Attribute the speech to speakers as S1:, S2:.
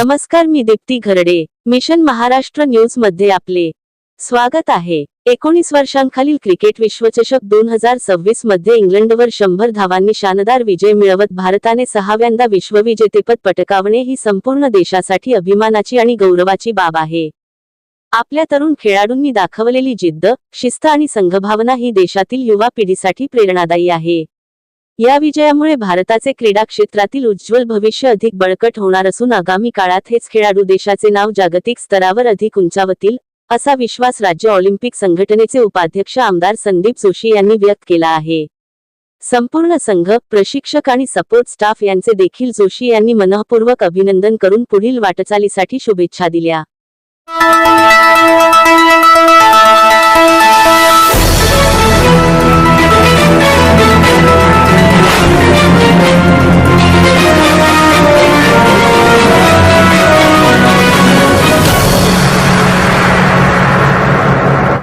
S1: नमस्कार, मी Deepti Gharde. Mission Maharashtra news मध्ये आपले स्वागत आहे. 19 वर्षांखालील क्रिकेट विश्वचषक 2026 मध्ये इंग्लंडवर 100 धावांनी शानदार विजय मिळवत भारताने 6व्यांदा विश्वविजेतेपद पटकावणे ही संपूर्ण देशासाठी अभिमानाची आणि गौरवाची बाब आहे. आपल्या तरुण खेळाडूंनी दाखवलेली जिद्द, शिस्त आणि संघभावना ही देशातील युवा पिढीसाठी प्रेरणादायी आहे. या विजयामुळे भारताचे क्रीडा क्षेत्रातील उज्ज्वल भविष्य अधिक बळकट होणार असून आगामी काळात हेच खेळाडू देशाचे नाव जागतिक स्तरावर अधिक उंचावतील, असा विश्वास राज्य ऑलिम्पिक संघटनेचे उपाध्यक्ष आमदार संदीप जोशी यांनी व्यक्त केला आहे. संपूर्ण संघ, प्रशिक्षक आणि सपोर्ट स्टाफ यांचे देखील जोशी यांनी मनःपूर्वक अभिनंदन करून पुढील वाटचालीसाठी शुभेच्छा दिल्या.